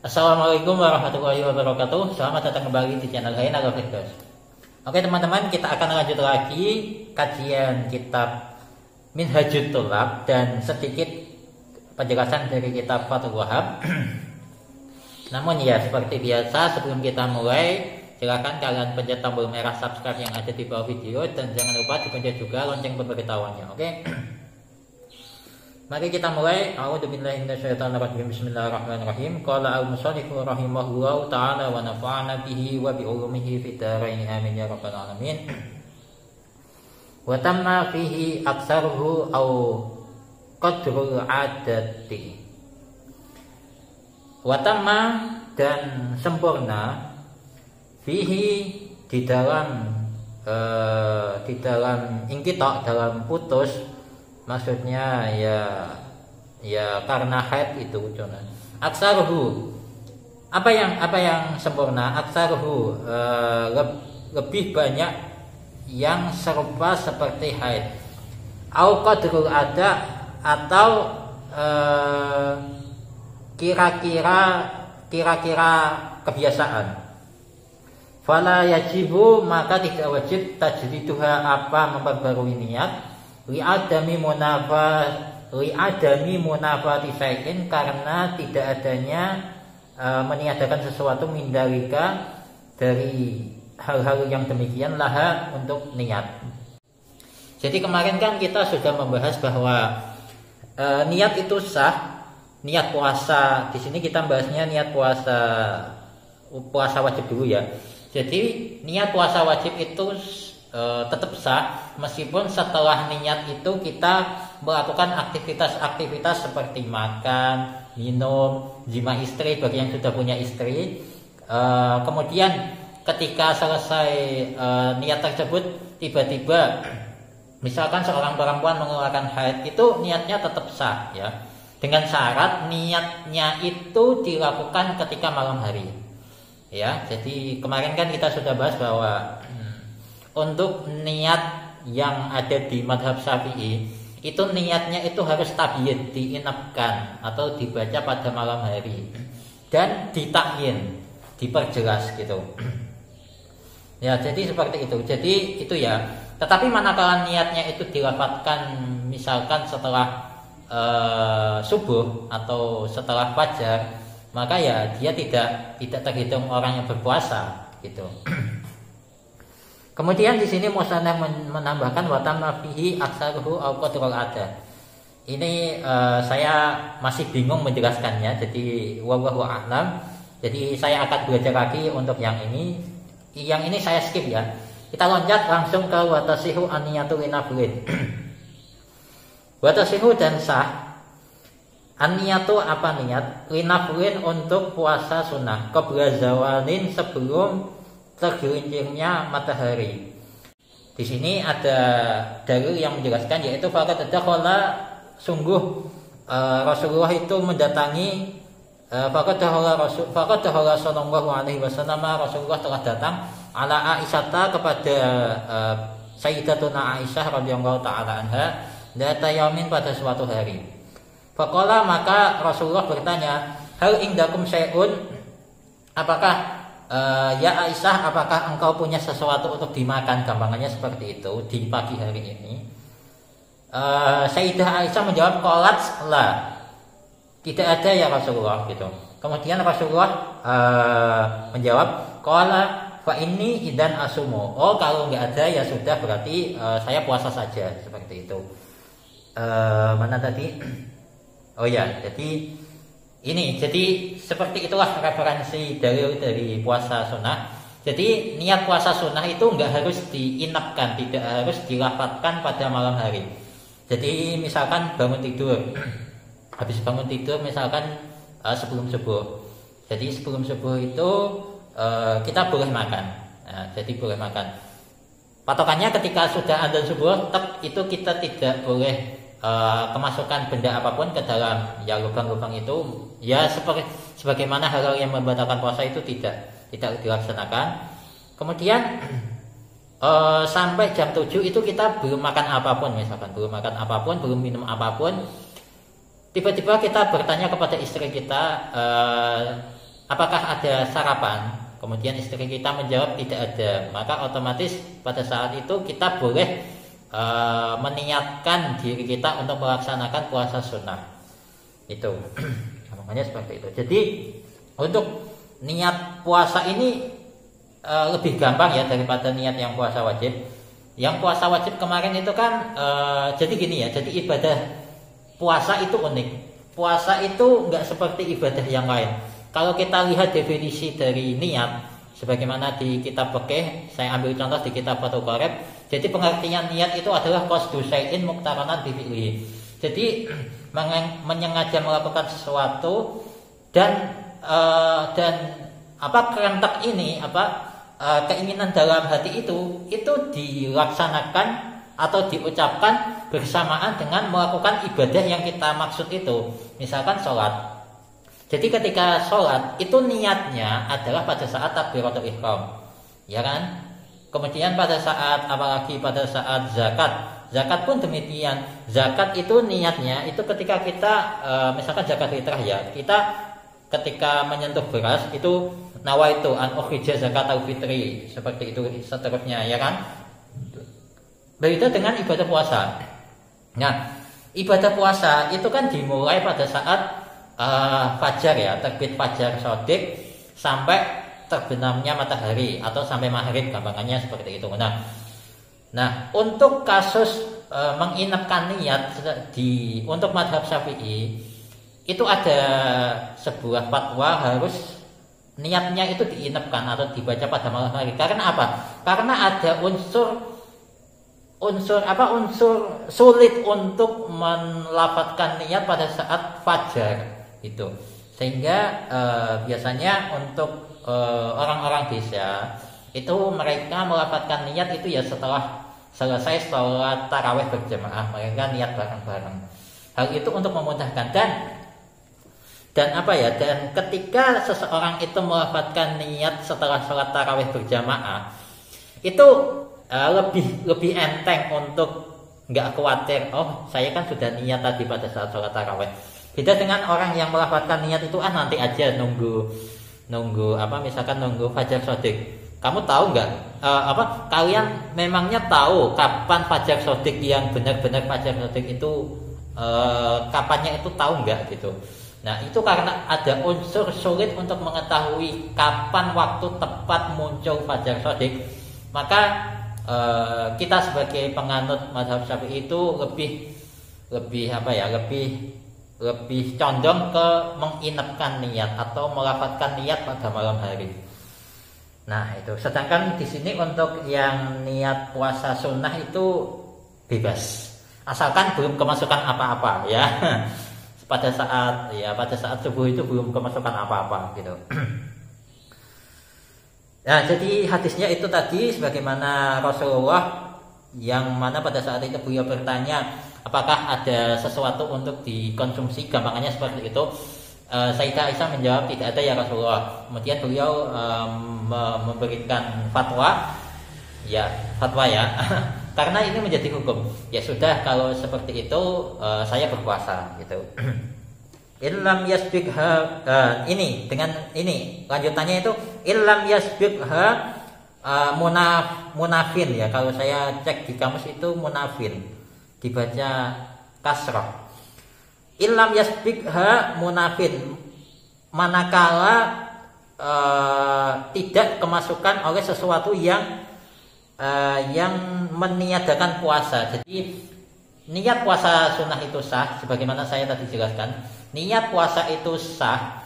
Assalamualaikum warahmatullahi wabarakatuh. Selamat datang kembali di channel Hain Agro Firdaus. Oke teman-teman, kita akan lanjut lagi kajian kitab Minhajut Thulab dan sedikit penjelasan dari kitab Fathul Wahhab. Namun ya seperti biasa, sebelum kita mulai, silakan kalian pencet tombol merah subscribe yang ada di bawah video dan jangan lupa dipencet juga lonceng pemberitahuannya. Oke. Mari kita mulai. A'udzubillahi minasyaitonirrajim. Bismillahirrahmanirrahim. Qala al-musannifu rahimahullahu ta'ala wa nafa'ana bihi wa bi ulumihi fid dharain amin ya rabbal alamin. Wa tamma fihi aktsaruhu aw qadrul adati. Wa tamma dan sempurna fihi di dalam ingkitok, dalam putus, maksudnya ya karena haid itu cuman. Aksaruhu, apa yang sempurna? Aksaruhu, lebih banyak yang serupa seperti haid. Au qadrul ada, atau kira-kira kebiasaan. Fala yajibu, maka tidak wajib tajdiduha, apa memperbarui niat, li'adami munafati syai'in, karena tidak adanya meniadakan sesuatu mindalika dari hal-hal yang demikian laha untuk niat. Jadi kemarin kan kita sudah membahas bahwa niat itu sah, niat puasa. Di sini kita bahasnya niat puasa wajib dulu ya. Jadi niat puasa wajib itu tetap sah meskipun setelah niat itu kita melakukan aktivitas-aktivitas seperti makan, minum, jima istri bagi yang sudah punya istri. Kemudian ketika selesai niat tersebut, tiba-tiba misalkan seorang perempuan mengeluarkan haid, itu niatnya tetap sah ya, dengan syarat niatnya itu dilakukan ketika malam hari ya. Jadi kemarin kan kita sudah bahas bahwa untuk niat yang ada di madhab Syafi'i, itu niatnya itu harus tabiyyat, diinapkan atau dibaca pada malam hari dan ditakyin, diperjelas gitu ya. Jadi seperti itu. Jadi itu ya. Tetapi manakala niatnya itu dilafadzkan misalkan setelah subuh atau setelah fajar, maka ya dia tidak terhitung orang yang berpuasa gitu. Kemudian di sini musannaf menambahkan wa tamma fihi aksaruhu aw qadrul ada. Ini saya masih bingung menjelaskannya, jadi wallahu a'lam. Jadi saya akan belajar lagi untuk yang ini. Yang ini saya skip ya. Kita loncat langsung ke watasihu aniyatu linaflin. Watasihu dan sah. Aniyatu apa niat? Linaflin untuk puasa sunnah. Qabla zawalin, sebelum tergelincirnya matahari. Di sini ada dalil yang menjelaskan, yaitu faqad dakhala, sungguh Rasulullah itu mendatangi, faqad dakhala sallallahu alaihi wasallam, Rasulullah telah datang ala Aisyata, kepada Sayyidatuna Aisyah radhiyallahu taala anha, data yamin, pada suatu hari. Faqala, maka Rasulullah bertanya, hal indakum syai'un, apakah ya Aisyah, apakah engkau punya sesuatu untuk dimakan? Gampangannya seperti itu di pagi hari ini. Sayyidah Aisyah menjawab, qalat la, tidak ada ya Rasulullah gitu. Kemudian Rasulullah menjawab, qala fa inni idan asumu, oh kalau nggak ada ya sudah, berarti saya puasa saja, seperti itu. Mana tadi? Oh ya, jadi ini, jadi seperti itulah referensi dari puasa sunnah. Jadi niat puasa sunnah itu nggak harus diinapkan, tidak harus dilafadzkan pada malam hari. Jadi misalkan bangun tidur, habis bangun tidur misalkan sebelum subuh. Jadi sebelum subuh itu kita boleh makan. Nah, jadi boleh makan. Patokannya ketika sudah adzan subuh, itu kita tidak boleh kemasukan benda apapun ke dalam ya lubang-lubang itu ya, sebagaimana hal-hal yang membatalkan puasa itu tidak dilaksanakan. Kemudian sampai jam 7 itu kita belum makan apapun, misalkan belum makan apapun, belum minum apapun. Tiba-tiba kita bertanya kepada istri kita, apakah ada sarapan? Kemudian istri kita menjawab tidak ada, maka otomatis pada saat itu kita boleh meniatkan diri kita untuk melaksanakan puasa sunnah itu. Makanya seperti itu. Jadi untuk niat puasa ini lebih gampang ya daripada niat yang puasa wajib. Yang puasa wajib kemarin itu kan jadi gini ya, jadi ibadah puasa itu unik. Puasa itu nggak seperti ibadah yang lain. Kalau kita lihat definisi dari niat sebagaimana di kitab fikih, saya ambil contoh di kitab Fathul Qorib. Jadi pengertian niat itu adalah qasdu syai'in muqtaranan bi fi'lihi. Jadi menyengaja melakukan sesuatu dan kerentak ini keinginan dalam hati itu dilaksanakan atau diucapkan bersamaan dengan melakukan ibadah yang kita maksud itu. Misalkan sholat. Jadi ketika sholat itu niatnya adalah pada saat takbiratul ihram, ya kan? Kemudian pada saat apalagi pada saat zakat pun demikian. Zakat itu niatnya itu ketika kita misalkan zakat fitrah ya, kita ketika menyentuh beras itu nawaitu an ukhrija zakatul fitri, seperti itu seterusnya, ya kan? Berbeda dengan ibadah puasa. Nah, ibadah puasa itu kan dimulai pada saat fajar ya, terbit fajar shadiq sampai terbenamnya matahari atau sampai maghrib, gampangannya seperti itu. Nah, untuk kasus menginapkan niat untuk mazhab Syafi'i itu ada sebuah fatwa harus niatnya itu diinapkan atau dibaca pada malam hari. Karena apa? Karena ada unsur sulit untuk melafadzkan niat pada saat fajar itu, sehingga biasanya untuk orang-orang desa itu mereka melafadzkan niat itu ya setelah selesai sholat tarawih berjamaah, mereka niat bareng-bareng. Hal itu untuk memudahkan dan ketika seseorang itu melafadzkan niat setelah sholat tarawih berjamaah itu lebih enteng untuk nggak khawatir, oh saya kan sudah niat tadi pada saat sholat tarawih. Beda dengan orang yang melafadzkan niat itu nanti aja nunggu misalkan nunggu fajar shadiq. Kamu tahu nggak kalian memangnya tahu kapan fajar shadiq yang benar-benar fajar shadiq itu kapannya itu tahu nggak gitu. Nah itu karena ada unsur sulit untuk mengetahui kapan waktu tepat muncul fajar shadiq, maka kita sebagai penganut mazhab Syafi'i itu lebih condong ke menginapkan niat atau melafadzkan niat pada malam hari. Nah itu. Sedangkan di sini untuk yang niat puasa sunnah itu bebas, asalkan belum kemasukan apa-apa ya. pada saat subuh itu belum kemasukan apa-apa gitu. Nah, jadi hadisnya itu tadi sebagaimana Rasulullah yang mana pada saat itu beliau bertanya apakah ada sesuatu untuk dikonsumsi, gampangannya seperti itu. Sayyidah Aisyah menjawab tidak ada ya Rasulullah. Kemudian beliau memberikan fatwa ya karena ini menjadi hukum. Ya sudah, kalau seperti itu saya berpuasa gitu. Illam yasbiqha ini dengan ini lanjutannya itu illam yasbiqha munafin ya. Kalau saya cek di kamus itu munafin dibaca kasrah. Illam yasbiqha munafin, manakala tidak kemasukan oleh sesuatu yang meniadakan puasa. Jadi niat puasa sunnah itu sah sebagaimana saya tadi jelaskan. Niat puasa itu sah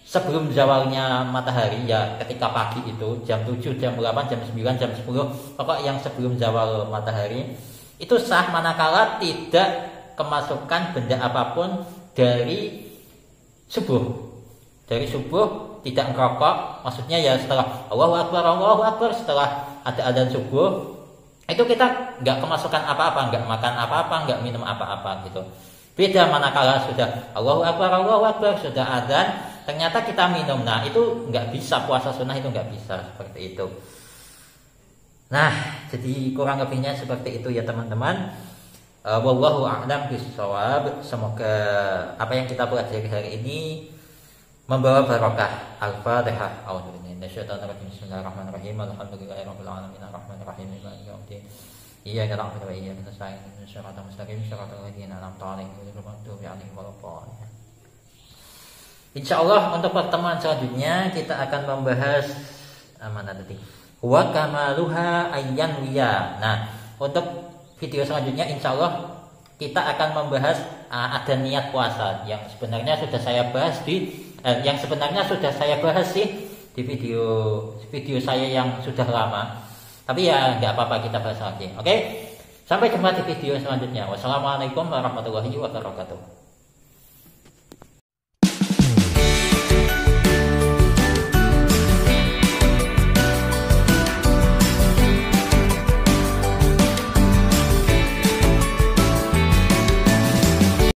sebelum zawalnya matahari ya, ketika pagi itu jam 7, jam 8, jam 9, jam 10, pokok yang sebelum zawal matahari itu sah manakala tidak kemasukan benda apapun dari subuh. Dari subuh tidak ngerokok, maksudnya ya setelah Allahu Akbar setelah ada adzan subuh itu kita nggak kemasukan apa-apa, nggak makan apa-apa, nggak minum apa-apa gitu. Beda manakala sudah Allahu Akbar sudah adzan ternyata kita minum, nah itu nggak bisa, puasa sunnah itu nggak bisa seperti itu. Nah jadi kurang lebihnya seperti itu ya teman-teman. Wallahu a'lam bishawab. Semoga apa yang kita pelajari hari ini membawa barokah. Al-Fatihah. A'udzubillahi minasyaitonirrajim. Bismillahirrahmanirrahim. Alhamdulillahirabbil alamin arrahmanirrahim maliki yaumiddin. Iyyaka na'budu wa iyyaka nasta'in ihdinas siratal mustaqim siratal ladzina an'amta 'alaihim ghairil maghdubi 'alaihim waladdallin. Insyaallah untuk pertemuan selanjutnya kita akan membahas mana tadi? Wa kamaluha ayyan wiya. Nah, untuk video selanjutnya insyaallah kita akan membahas ada niat puasa yang sebenarnya sudah saya bahas sih di video saya yang sudah lama. Tapi ya nggak apa-apa, kita bahas lagi. Oke? Sampai jumpa di video selanjutnya. Wassalamualaikum warahmatullahi wabarakatuh.